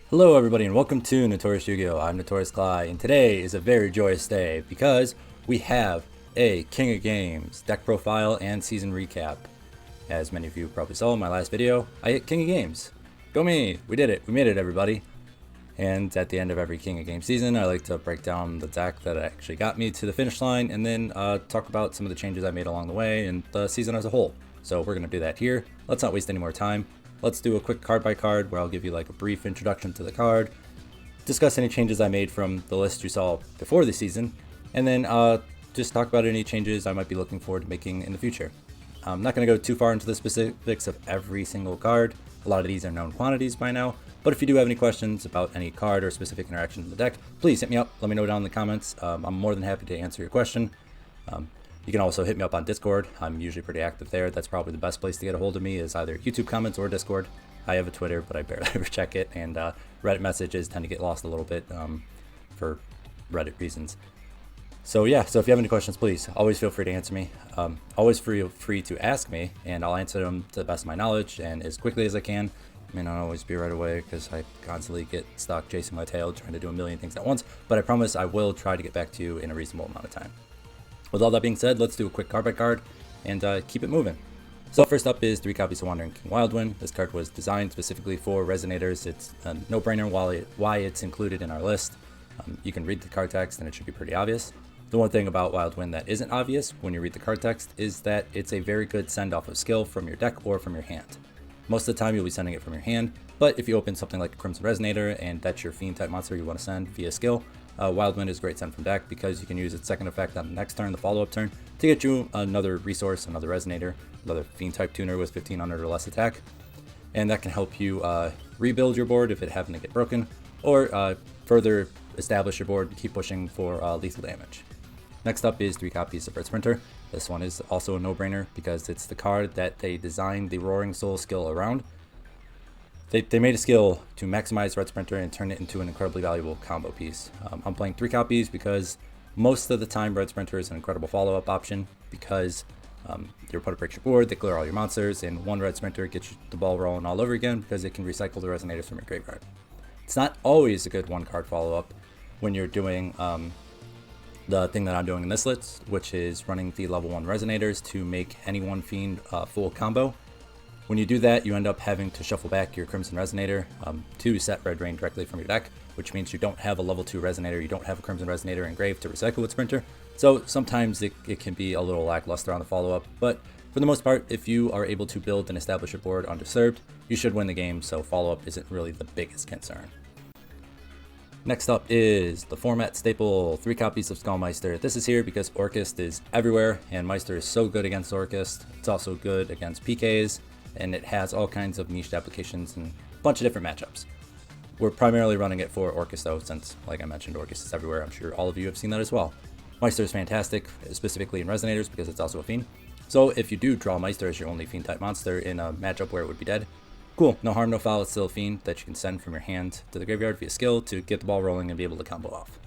Hello everybody and welcome to Notorious Yu-Gi-Oh! I'm Notorious Cly, and today is a very joyous day because we have a King of Games deck profile and season recap. As many of you probably saw in my last video, I hit King of Games. Go me! We did it! We made it, everybody! And at the end of every King of Games season, I like to break down the deck that actually got me to the finish line and then talk about some of the changes I made along the way and the season as a whole. So we're going to do that here. Let's not waste any more time. Let's do a quick card by card where I'll give you like a brief introduction to the card, discuss any changes I made from the list you saw before the season, and then just talk about any changes I might be looking forward to making in the future. I'm not going to go too far into the specifics of every single card. A lot of these are known quantities by now, but if you do have any questions about any card or specific interaction in the deck, please hit me up. Let me know down in the comments. I'm more than happy to answer your question. You can also hit me up on Discord. I'm usually pretty active there. That's probably the best place to get a hold of me, is either YouTube comments or Discord. I have a Twitter, but I barely ever check it, and Reddit messages tend to get lost a little bit for Reddit reasons. So yeah, so if you have any questions, please always feel free to answer me. Always feel free to ask me, and I'll answer them to the best of my knowledge and as quickly as I can. I may not always be right away because I constantly get stuck chasing my tail trying to do a million things at once, but I promise I will try to get back to you in a reasonable amount of time. With all that being said, let's do a quick card by card and keep it moving. So first up is 3 copies of Wandering King Wildwind. This card was designed specifically for resonators. It's a no-brainer why it's included in our list. You can read the card text and it should be pretty obvious. The one thing about Wildwind that isn't obvious when you read the card text is that it's a very good send-off of skill from your deck or from your hand. Most of the time you'll be sending it from your hand, but if you open something like a Crimson Resonator and that's your fiend type monster you want to send via skill, Wildwind is a great send from deck because you can use its second effect on the next turn, the follow-up turn, to get you another resource, another Resonator, another fiend type tuner with 1500 or less attack, and that can help you rebuild your board if it happened to get broken, or further establish your board and keep pushing for lethal damage. Next up is 3 copies of Red Sprinter. This one is also a no-brainer because it's the card that they designed the Roaring Soul skill around. They made a skill to maximize Red Sprinter and turn it into an incredibly valuable combo piece. I'm playing 3 copies because most of the time Red Sprinter is an incredible follow-up option because your opponent breaks your board, they clear all your monsters, and 1 Red Sprinter gets the ball rolling all over again because it can recycle the Resonators from your graveyard. It's not always a good 1-card follow-up when you're doing the thing that I'm doing in this list, which is running the level 1 Resonators to make any one fiend full combo. When you do that, you end up having to shuffle back your Crimson Resonator to set Red Rain directly from your deck, which means you don't have a level 2 Resonator, you don't have a Crimson Resonator engraved to recycle with Sprinter, so sometimes it can be a little lackluster on the follow-up, but for the most part, if you are able to build and establish your board undisturbed, you should win the game, so follow-up isn't really the biggest concern. Next up is the format staple, 3 copies of Skull Meister. This is here because Orchest is everywhere, and Meister is so good against Orchest. It's also good against PKs, and it has all kinds of niche applications and a bunch of different matchups. We're primarily running it for Orchest though, since, like I mentioned, Orchest is everywhere. I'm sure all of you have seen that as well. Meister is fantastic, specifically in Resonators, because it's also a fiend. So if you do draw Meister as your only fiend type monster in a matchup where it would be dead, cool, no harm, no foul, it's still a fiend that you can send from your hand to the graveyard via skill to get the ball rolling and be able to combo off.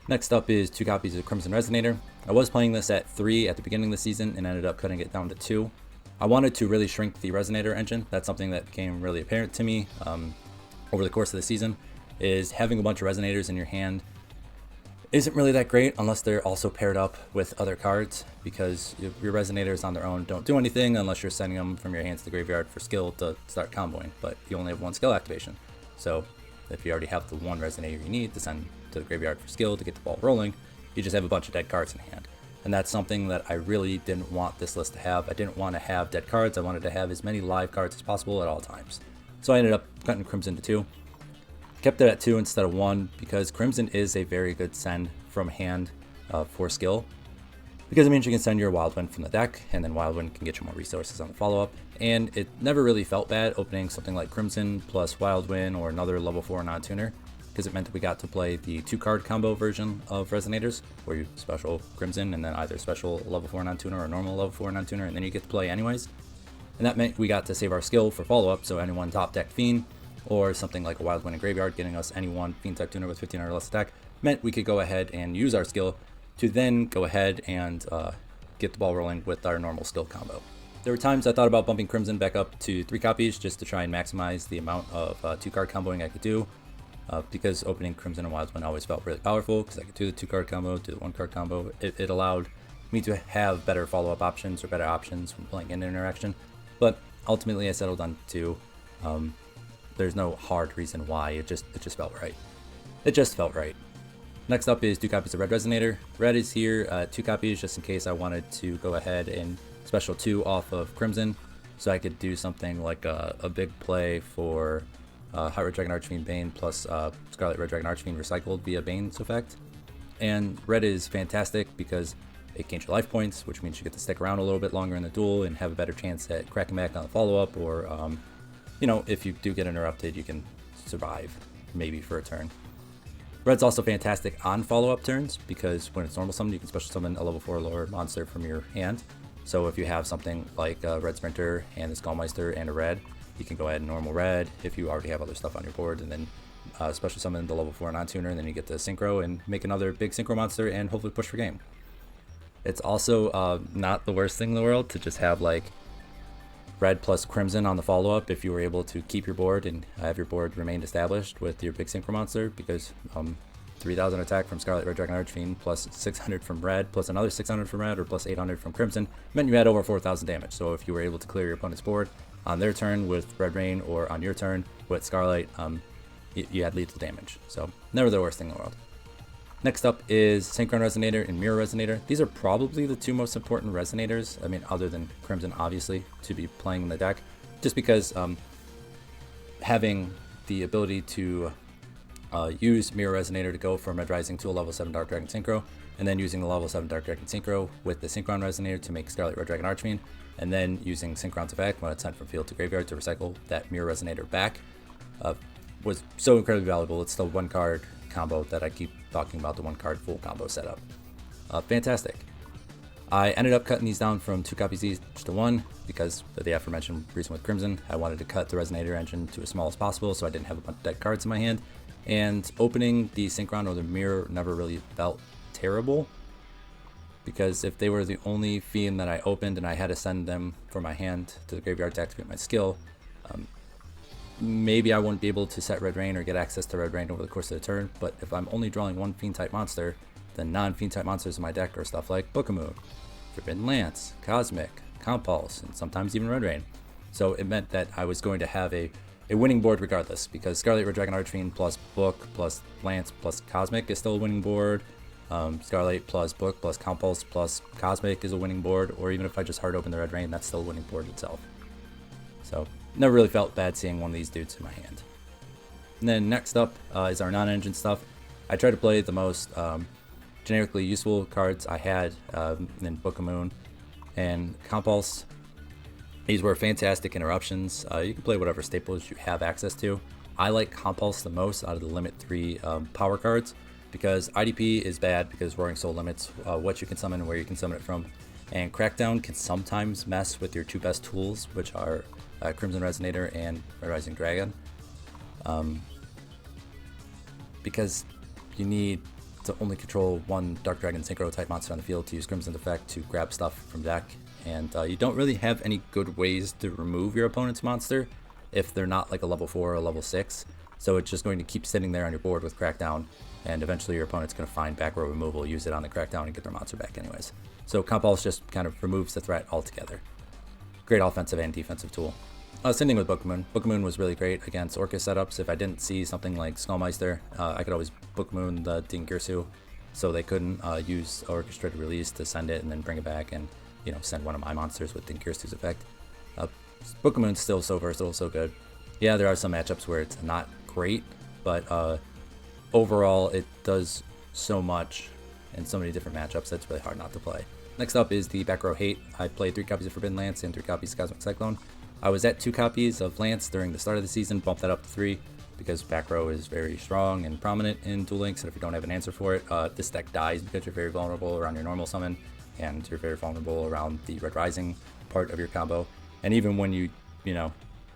Next up is 2 copies of Crimson Resonator. I was playing this at 3 at the beginning of the season and ended up cutting it down to 2. I wanted to really shrink the Resonator engine. That's something that became really apparent to me over the course of the season, is having a bunch of Resonators in your hand isn't really that great unless they're also paired up with other cards, because your Resonators on their own don't do anything unless you're sending them from your hands to the graveyard for skill to start comboing, but you only have 1 skill activation. So if you already have the 1 Resonator you need to send to the graveyard for skill to get the ball rolling, you just have a bunch of dead cards in hand. And that's something that I really didn't want this list to have. I didn't want to have dead cards. I wanted to have as many live cards as possible at all times. So I ended up cutting Crimson to 2. Kept it at 2 instead of 1 because Crimson is a very good send from hand for skill. Because it means you can send your Wildwind from the deck, and then Wildwind can get you more resources on the follow-up. And it never really felt bad opening something like Crimson plus Wildwind or another level 4 non-tuner, because it meant that we got to play the 2-card combo version of Resonators, where you special Crimson and then either special level 4 non-tuner or normal level 4 non-tuner, and then you get to play anyways. And that meant we got to save our skill for follow-up, so any one top-decked fiend, or something like a Wildwind in Graveyard getting us any one fiend type tuner with 1500 or less attack, meant we could go ahead and use our skill to then go ahead and get the ball rolling with our normal skill combo. There were times I thought about bumping Crimson back up to 3 copies just to try and maximize the amount of 2-card comboing I could do, because opening Crimson and Wildwind always felt really powerful because I could do the 2-card combo, do the 1-card combo. It allowed me to have better follow-up options or better options when playing in interaction, but ultimately I settled on 2. There's no hard reason why, it just felt right. It just felt right. Next up is 2 copies of Red Resonator. Red is here, 2 copies just in case I wanted to go ahead and special 2 off of Crimson, so I could do something like a big play for Hot Red Dragon Archfiend Bane plus Scarlet Red Dragon Archfiend recycled via Bane's effect. And Red is fantastic because it gains your life points, which means you get to stick around a little bit longer in the duel and have a better chance at cracking back on the follow-up, or you know, if you do get interrupted, you can survive maybe for a turn. Red's also fantastic on follow-up turns because when it's normal summon, you can special summon a level 4 lower monster from your hand. So if you have something like a Red Sprinter and a Meister and a Red, you can go ahead and normal Red if you already have other stuff on your board, and then special summon the level 4 non-tuner, and then you get the Synchro and make another big Synchro monster and hopefully push for game. It's also not the worst thing in the world to just have like Red plus Crimson on the follow-up if you were able to keep your board and have your board remained established with your big Synchro monster, because 3000 attack from Scarlet Red Dragon Archfiend plus 600 from Red plus another 600 from Red or plus 800 from Crimson meant you had over 4000 damage. So if you were able to clear your opponent's board on their turn with Red Rain or on your turn with Scarlet, you had lethal damage. So never the worst thing in the world. Next up is Synkron Resonator and Mirror Resonator. These are probably the 2 most important Resonators, I mean other than Crimson obviously, to be playing in the deck, just because having the ability to use Mirror Resonator to go from Red Rising to a level 7 Dark Dragon Synchro, and then using the level 7 Dark Dragon Synchro with the Synkron Resonator to make Scarlet Red Dragon Archfiend, and then using Synchron's effect when it's sent from field to graveyard to recycle that Mirror Resonator back, was so incredibly valuable. It's the 1-card combo that I keep talking about, the 1-card full combo setup. Fantastic. I ended up cutting these down from 2 copies each to 1 because of the aforementioned reason with Crimson. I wanted to cut the Resonator engine to as small as possible so I didn't have a bunch of dead cards in my hand, and opening the Synchron or the Mirror never really felt terrible, because if they were the only fiend that I opened and I had to send them from my hand to the graveyard to activate my skill, maybe I wouldn't be able to set Red Rain or get access to Red Rain over the course of the turn. But if I'm only drawing 1 fiend type monster, then non-fiend type monsters in my deck are stuff like Book of Moon, Forbidden Lance, Cosmic, Compulse, and sometimes even Red Rain. So it meant that I was going to have a winning board regardless, because Scarlet Red Dragon Archfiend plus Book plus Lance plus Cosmic is still a winning board. Scarlet plus Book plus Compulse plus Cosmic is a winning board, or even if I just hard open the Red Rain, that's still a winning board itself. So never really felt bad seeing one of these dudes in my hand. And then next up is our non-engine stuff. I tried to play the most generically useful cards I had in Book of Moon and Compulse. These were fantastic interruptions. You can play whatever staples you have access to. I like Compulse the most out of the Limit 3 power cards, because IDP is bad because Roaring Soul limits what you can summon and where you can summon it from. And Crackdown can sometimes mess with your 2 best tools, which are Crimson Resonator and Red Rising Dragon. Because you need to only control 1 Dark Dragon Synchro type monster on the field to use Crimson's effect to grab stuff from deck. And you don't really have any good ways to remove your opponent's monster if they're not like a level 4 or a level 6. So it's just going to keep sitting there on your board with Crackdown, and eventually your opponent's going to find back row removal, use it on the Crackdown, and get their monster back anyways. So Compulse just kind of removes the threat altogether. Great offensive and defensive tool. Same thing with Book of Moon. Book of Moon was really great against Orcus setups. If I didn't see something like Meister, I could always Book Moon the Dingirsu, so they couldn't use Orchestrated Release to send it and then bring it back and, you know, send one of my monsters with Dingirsu's effect. Book of Moon's still so versatile, so good. Yeah, there are some matchups where it's not great, but overall it does so much in so many different matchups that's really hard not to play. Next up is the back row hate. I played 3 copies of Forbidden Lance and 3 copies of Cosmic Cyclone. I was at 2 copies of Lance during the start of the season, bumped that up to 3 because back row is very strong and prominent in Duel Links, and if you don't have an answer for it, this deck dies because you're very vulnerable around your normal summon, and you're very vulnerable around the Red Rising part of your combo. And even when you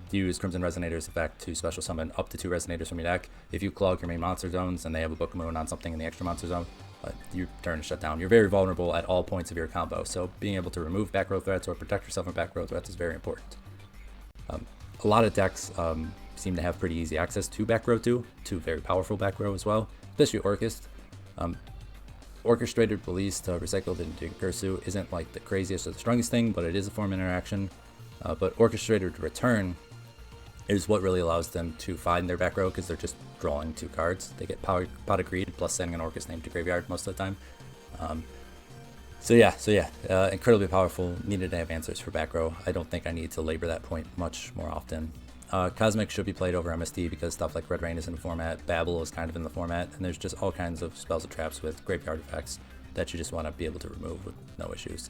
use Crimson Resonator's effect to special summon up to 2 Resonators from your deck, if you clog your main monster zones and they have a Book of Moon on something in the extra monster zone, your turn is shut down. You're very vulnerable at all points of your combo, so being able to remove back row threats or protect yourself from back row threats is very important. A lot of decks seem to have pretty easy access to back row too, to very powerful back row as well, especially Orchest. Orchestrated release to recycled into Cursu isn't like the craziest or the strongest thing, but it is a form of interaction. But orchestrated return is what really allows them to find their back row, because they're just drawing 2 cards. They get Pot of Greed plus sending an Orcust name to graveyard most of the time. So yeah, incredibly powerful. Needed to have answers for back row. I don't think I need to labor that point much more often. Cosmic should be played over MSD because stuff like Red Rain is in the format, Babel is kind of in the format, and there's just all kinds of spells and traps with graveyard effects that you just want to be able to remove with no issues.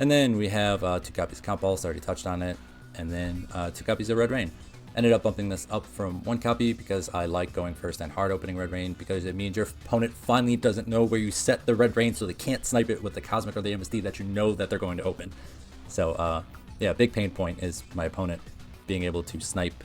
And then we have 2 copies of Comp Pulse, already touched on it, and then 2 copies of Red Rain. Ended up bumping this up from 1 copy because I like going first and hard opening Red Rain, because it means your opponent finally doesn't know where you set the Red Rain, so they can't snipe it with the Cosmic or the MSD that you know that they're going to open. So yeah, big pain point is my opponent being able to snipe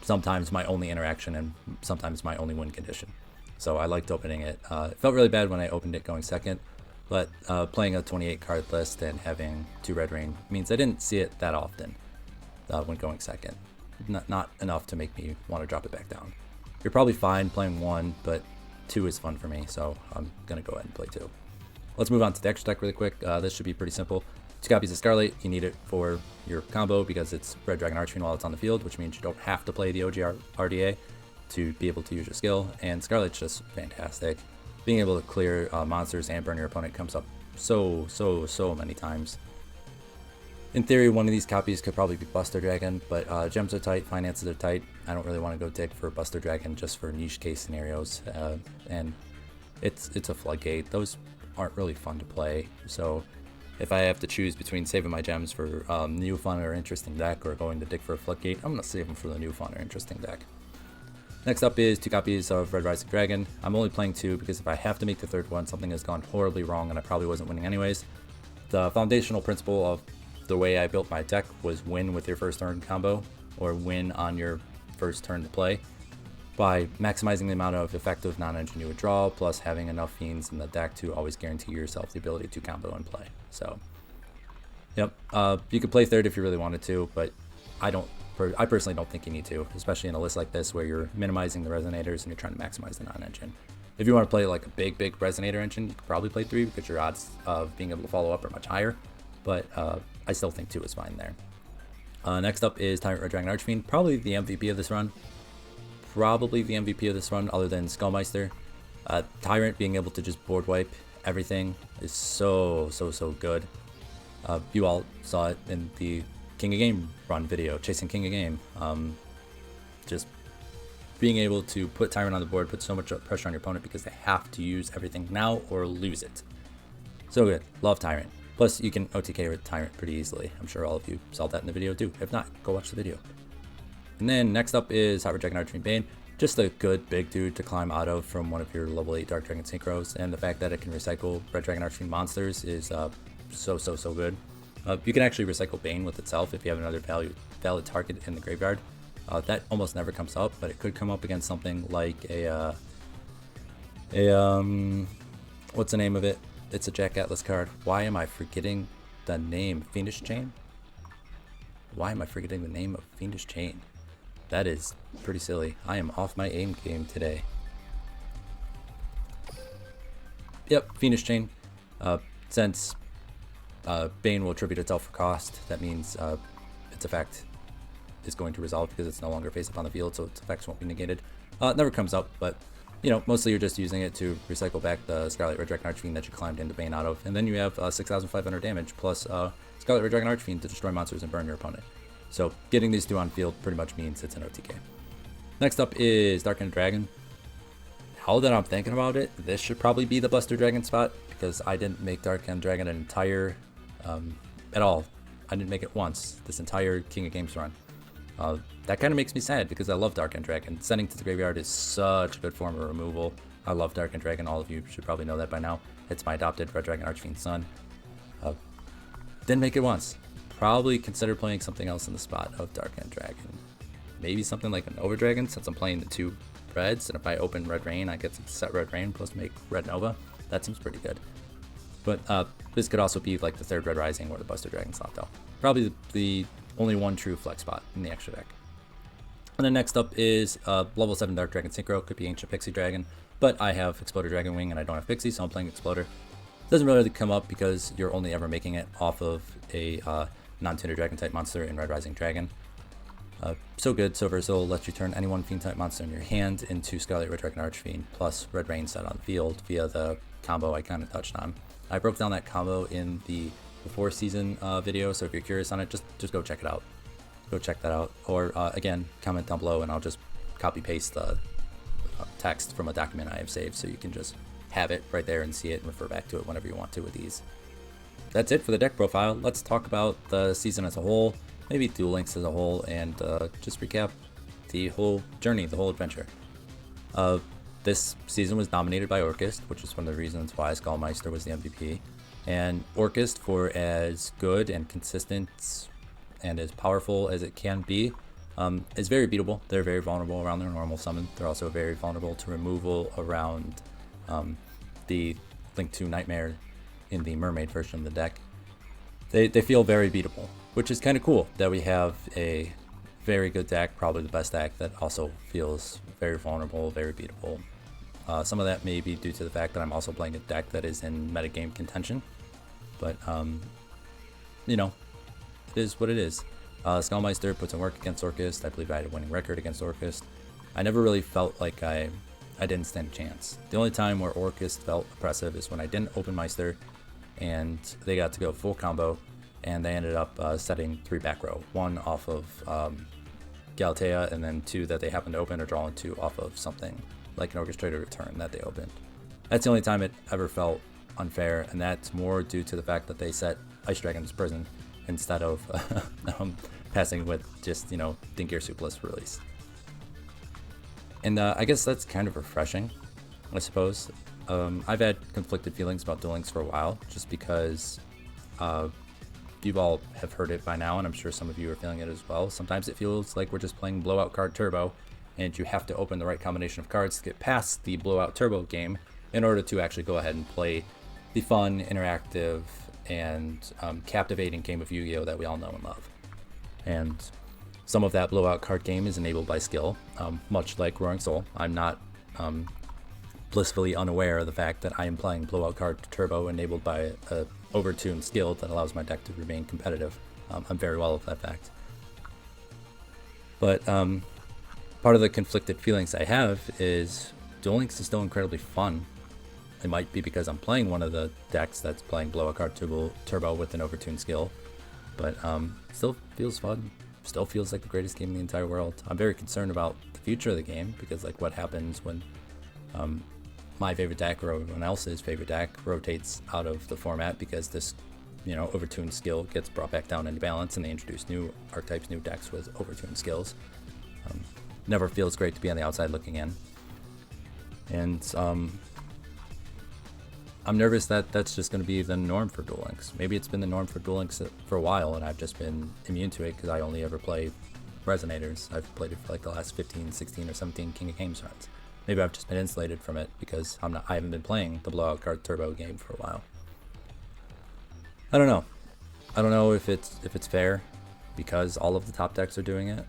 sometimes my only interaction and sometimes my only win condition. So I liked opening it. It felt really bad when I opened it going second, but playing a 28 card list and having 2 Red Rain means I didn't see it that often when going second. Not enough to make me want to drop it back down. You're probably fine playing 1, but 2 is fun for me, so I'm gonna go ahead and play 2. Let's move on to the extra deck really quick. This should be pretty simple. 2 copies of Scarlet. You need it for your combo because it's Red Dragon Archfiend while it's on the field, which means you don't have to play the OG RDA to be able to use your skill, and Scarlet's just fantastic. Being able to clear monsters and burn your opponent comes up so many times. In theory, one of these copies could probably be Buster Dragon, but gems are tight, finances are tight. I don't really want to go dig for Buster Dragon just for niche case scenarios, and it's a floodgate. Those aren't really fun to play, so if I have to choose between saving my gems for new fun or interesting deck or going to dig for a floodgate, I'm going to save them for the new fun or interesting deck. Next up is 2 copies of Red Rising Dragon. I'm only playing 2 because if I have to make the 3rd one, something has gone horribly wrong and I probably wasn't winning anyways. The foundational principle of the way I built my deck was win with your first turn combo, or win on your first turn to play, by maximizing the amount of effective non-engine you would draw, plus having enough fiends in the deck to always guarantee yourself the ability to combo and play. So, yep, you could play 3rd if you really wanted to, but I personally don't think you need to, especially in a list like this where you're minimizing the resonators and you're trying to maximize the non-engine. If you want to play like a big resonator engine, you could probably play 3 because your odds of being able to follow up are much higher, but I still think 2 is fine there. Next up is Tyrant Red Dragon Archfiend, probably the MVP of this run. Other than Skullmeister. Tyrant being able to just board wipe everything is so good. You all saw it in the King of Game run video, Chasing King of Game. Just being able to put Tyrant on the board puts so much pressure on your opponent because they have to use everything now or lose it. So good. Love Tyrant. Plus, you can OTK with Tyrant pretty easily. I'm sure all of you saw that in the video too. If not, go watch the video. And then next up is Hot Red Dragon Archfiend Bane. Just a good big dude to climb out of from one of your level 8 Dark Dragon Synchros. And the fact that it can recycle Red Dragon Archfiend monsters is so good. You can actually recycle Bane with itself if you have another valid target in the graveyard. That almost never comes up, but it could come up against something like what's the name of it? It's a Jack Atlas card. Why am I forgetting the name? Fiendish Chain? Why am I forgetting the name of Fiendish Chain? That is pretty silly. I am off my aim game today. Yep, Fiendish Chain. Since Bane will attribute itself for cost, that means its effect is going to resolve because it's no longer face up on the field, so its effects won't be negated. It never comes up, but you know, mostly you're just using it to recycle back the Scarlet Red Dragon Archfiend that you climbed into Bane out of, and then you have 6,500 damage plus Scarlet Red Dragon Archfiend to destroy monsters and burn your opponent. So getting these 2 on field pretty much means it's an OTK. Next up is Dark-End Dragon. Now that I'm thinking about it, this should probably be the Buster Dragon spot because I didn't make Dark-End Dragon an entire at all. I didn't make it once this entire King of Games run. That kind of makes me sad because I love Dark-End Dragon. Sending to the graveyard is such a good form of removal. I love Dark-End Dragon. All of you should probably know that by now. It's my adopted Red Dragon Archfiend son. Didn't make it once. Probably consider playing something else in the spot of Dark-End Dragon. Maybe something like an Over Dragon since I'm playing the 2 reds, and if I open Red Rain, I get to set Red Rain plus make Red Nova. That seems pretty good. But this could also be like the third Red Rising or the Buster Dragon slot though. Probably the only one true flex spot in the extra deck. And then next up is level 7 Dark Dragon Synchro. Could be Ancient Pixie Dragon, but I have Exploder Dragon Wing and I don't have Pixie, so I'm playing Exploder. Doesn't really come up because you're only ever making it off of a non-tuner Dragon type monster in Red Rising Dragon. So good, so versatile, lets you turn any one Fiend type monster in your hand into Scarlet Red Dragon Archfiend plus Red Rain set on the field via the combo I kind of touched on. I broke down that combo in the before season video, so if you're curious on it, just go check it out. Go check that out, or again, comment down below and I'll just copy paste the text from a document I have saved so you can just have it right there and see it and refer back to it whenever you want to with these. That's it for the deck profile. Let's talk about the season as a whole, maybe Duel Links as a whole, and just recap the whole journey, the whole adventure. This season was dominated by Orchist, which is one of the reasons why Meister was the MVP. And Orchist, for as good and consistent and as powerful as it can be, is very beatable. They're very vulnerable around their normal summon. They're also very vulnerable to removal around the Link to Nightmare in the Mermaid version of the deck. They feel very beatable, which is kind of cool that we have a very good deck, probably the best deck, that also feels very vulnerable, very beatable. Some of that may be due to the fact that I'm also playing a deck that is in metagame contention, but you know, it is what it is. Meister puts in work against Orchist. I believe I had a winning record against Orchist. I never really felt like I didn't stand a chance. The only time where Orchist felt oppressive is when I didn't open Meister and they got to go full combo, and they ended up setting 3 back row. 1 off of Galatea, and then 2 that they happened to open or draw into off of something like an Orchestrated Return that they opened. That's the only time it ever felt unfair, and that's more due to the fact that they set Ice Dragon's Prison instead of passing with just, you know, Dinkier Supeless release. And I guess that's kind of refreshing, I suppose. I've had conflicted feelings about Duel Links for a while, just because you all have heard it by now, and I'm sure some of you are feeling it as well. Sometimes it feels like we're just playing Blowout Card Turbo, and you have to open the right combination of cards to get past the Blowout Turbo game in order to actually go ahead and play the fun, interactive, and captivating game of Yu-Gi-Oh! That we all know and love. And some of that Blowout card game is enabled by skill, much like Roaring Soul. I'm not blissfully unaware of the fact that I am playing Blowout card Turbo enabled by a overtuned skill that allows my deck to remain competitive. I'm very well of that fact. But part of the conflicted feelings I have is Duel Links is still incredibly fun. It might be because I'm playing one of the decks that's playing Blowout card Turbo with an overtuned skill, but still feels fun. Still feels like the greatest game in the entire world. I'm very concerned about the future of the game, because like what happens when my favorite deck or everyone else's favorite deck rotates out of the format because this, you know, overtuned skill gets brought back down into balance and they introduce new archetypes, new decks with overtuned skills. Never feels great to be on the outside looking in. And I'm nervous that that's just going to be the norm for Duel Links. Maybe it's been the norm for Duel Links for a while and I've just been immune to it because I only ever play Resonators. I've played it for like the last 15, 16, or 17 King of Games runs. Maybe I've just been insulated from it because I haven't been playing the Blowout card Turbo game for a while. I don't know. I don't know if it's fair because all of the top decks are doing it.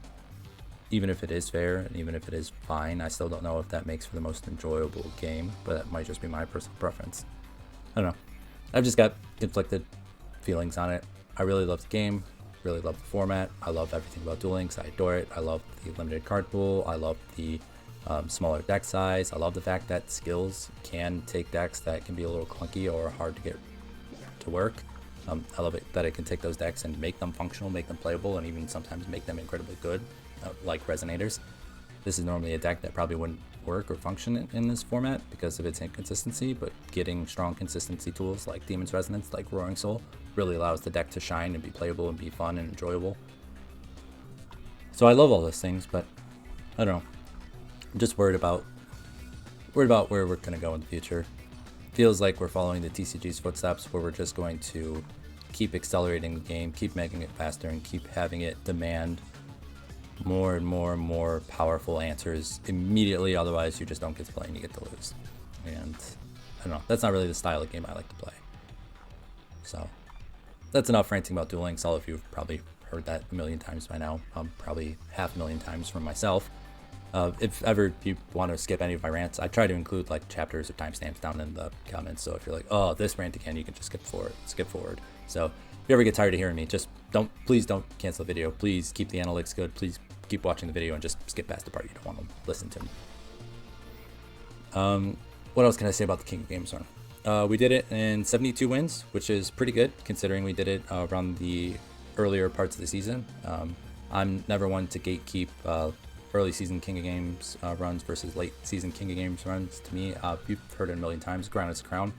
Even if it is fair and even if it is fine, I still don't know if that makes for the most enjoyable game, but that might just be my personal preference. I don't know. I've just got conflicted feelings on it. I really love the game, really love the format. I love everything about Duel Links. I adore it. I love the limited card pool. I love the smaller deck size. I love the fact that skills can take decks that can be a little clunky or hard to get to work. I love it that it can take those decks and make them functional, make them playable, and even sometimes make them incredibly good, like Resonators. This is normally a deck that probably wouldn't work or function in this format because of its inconsistency, but getting strong consistency tools like Demon's Resonance, like Roaring Soul, really allows the deck to shine and be playable and be fun and enjoyable. So I love all those things, but I don't know. I'm just worried about where we're going to go in the future. Feels like we're following the TCG's footsteps, where we're just going to keep accelerating the game, keep making it faster, and keep having it demand more and more and more powerful answers immediately, otherwise you just don't get to play and you get to lose. And I don't know, that's not really the style of game I like to play. So that's enough ranting about dueling. All of you have probably heard that a million times by now, probably 500,000 times from myself. If ever you want to skip any of my rants, I try to include like chapters or timestamps down in the comments. So if you're like, oh, this rant again, you can just skip forward. So if you ever get tired of hearing me, just please don't cancel the video. Please keep the analytics good. Please keep watching the video and just skip past the part you don't want to listen to. What else can I say about the King of Games run? We did it in 72 wins, which is pretty good considering we did it around the earlier parts of the season. I'm never one to gatekeep early season King of Games runs versus late season King of Games runs. To me, you've heard it a million times, crown is a crown.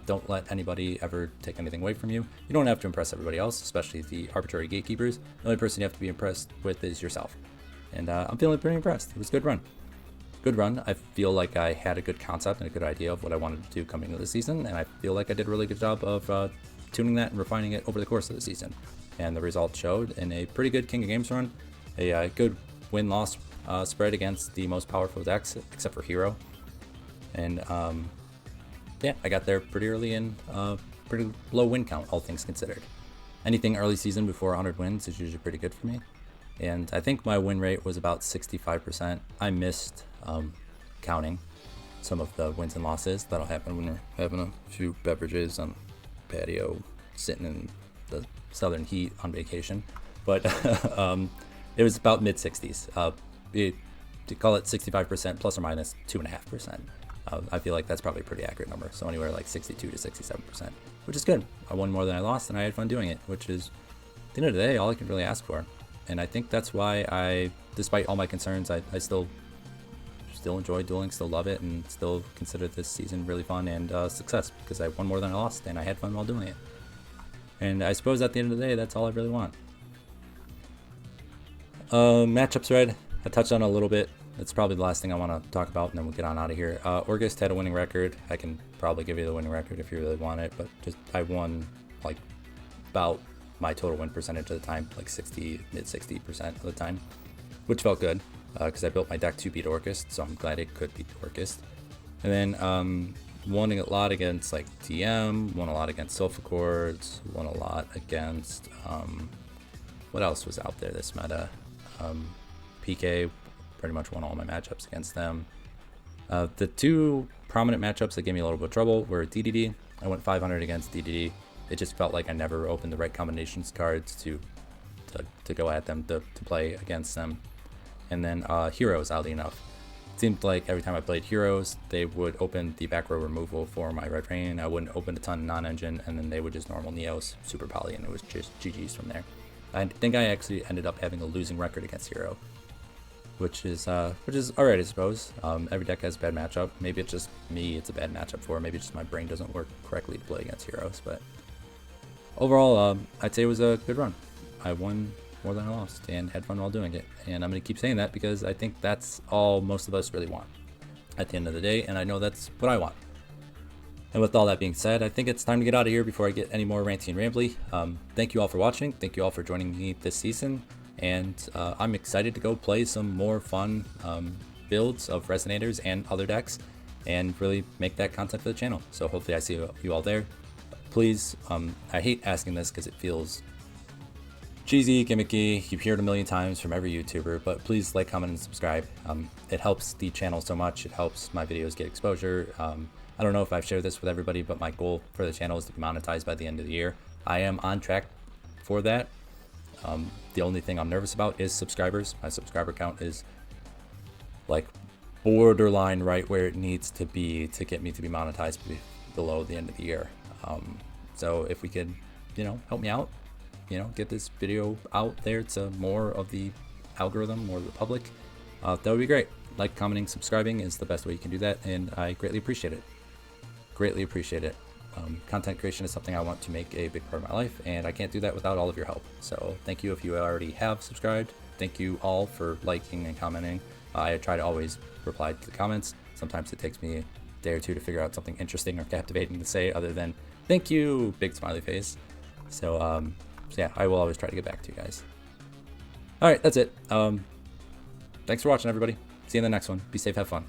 Don't let anybody ever take anything away from you. You don't have to impress everybody else, especially the arbitrary gatekeepers. The only person you have to be impressed with is yourself. And I'm feeling pretty impressed. It was a good run. Good run. I feel like I had a good concept and a good idea of what I wanted to do coming into the season, and I feel like I did a really good job of tuning that and refining it over the course of the season. And the results showed in a pretty good King of Games run, a good win-loss spread against the most powerful decks, except for Hero. And yeah, I got there pretty early and pretty low win count, all things considered. Anything early season before 100 wins is usually pretty good for me. And I think my win rate was about 65%. I missed counting some of the wins and losses. That'll happen when you're having a few beverages on patio, sitting in the southern heat on vacation. But it was about mid 60s. To call it 65% plus or minus 2.5%. I feel like that's probably a pretty accurate number. So anywhere like 62 to 67%, which is good. I won more than I lost, and I had fun doing it, which is, at the end of the day, all I can really ask for. And I think that's why I, despite all my concerns, I still enjoy dueling, still love it, and still consider this season really fun and success, because I won more than I lost, and I had fun while doing it. And I suppose at the end of the day, that's all I really want. Matchup thread, I touched on a little bit. That's probably the last thing I want to talk about, and then we'll get on out of here. August had a winning record. I can probably give you the winning record if you really want it, but just I won like about my total win percentage of the time, like mid 60% of the time, which felt good because I built my deck to beat Orcust, so I'm glad it could beat Orcust. And then won a lot against like TM, won a lot against Sulfur-Chords, won a lot against what else was out there this meta? PK, pretty much won all my matchups against them. The two prominent matchups that gave me a little bit of trouble were DDD. I went 500 against DDD. It just felt like I never opened the right combinations cards to go at them, to play against them. And then Heroes, oddly enough. It seemed like every time I played Heroes, they would open the back row removal for my Red Rain. I wouldn't open a ton of non-engine, and then they would just normal Neos, Super Poly, and it was just GG's from there. I think I actually ended up having a losing record against Hero, which is alright, I suppose. Every deck has a bad matchup. Maybe it's just me it's a bad matchup for. Maybe it's just my brain doesn't work correctly to play against Heroes, but overall, I'd say it was a good run. I won more than I lost and had fun while doing it. And I'm going to keep saying that because I think that's all most of us really want at the end of the day, and I know that's what I want. And with all that being said, I think it's time to get out of here before I get any more ranty and rambly. Thank you all for watching. Thank you all for joining me this season. And I'm excited to go play some more fun builds of Resonators and other decks and really make that content for the channel. So hopefully I see you all there. Please, I hate asking this because it feels cheesy, gimmicky. You hear it a million times from every YouTuber, but please like, comment, and subscribe. It helps the channel so much. It helps my videos get exposure. I don't know if I've shared this with everybody, but my goal for the channel is to be monetized by the end of the year. I am on track for that. The only thing I'm nervous about is subscribers. My subscriber count is like borderline right where it needs to be to get me to be monetized below the end of the year. So if we could, help me out, get this video out there to more of the algorithm, more of the public, that would be great. Like, commenting, subscribing is the best way you can do that, and I greatly appreciate it. Greatly appreciate it. Content creation is something I want to make a big part of my life, and I can't do that without all of your help. So thank you if you already have subscribed. Thank you all for liking and commenting. I try to always reply to the comments. Sometimes it takes me a day or two to figure out something interesting or captivating to say other than thank you, big smiley face. So yeah, I will always try to get back to you guys. All right, that's it. Thanks for watching, everybody. See you in the next one. Be safe, have fun.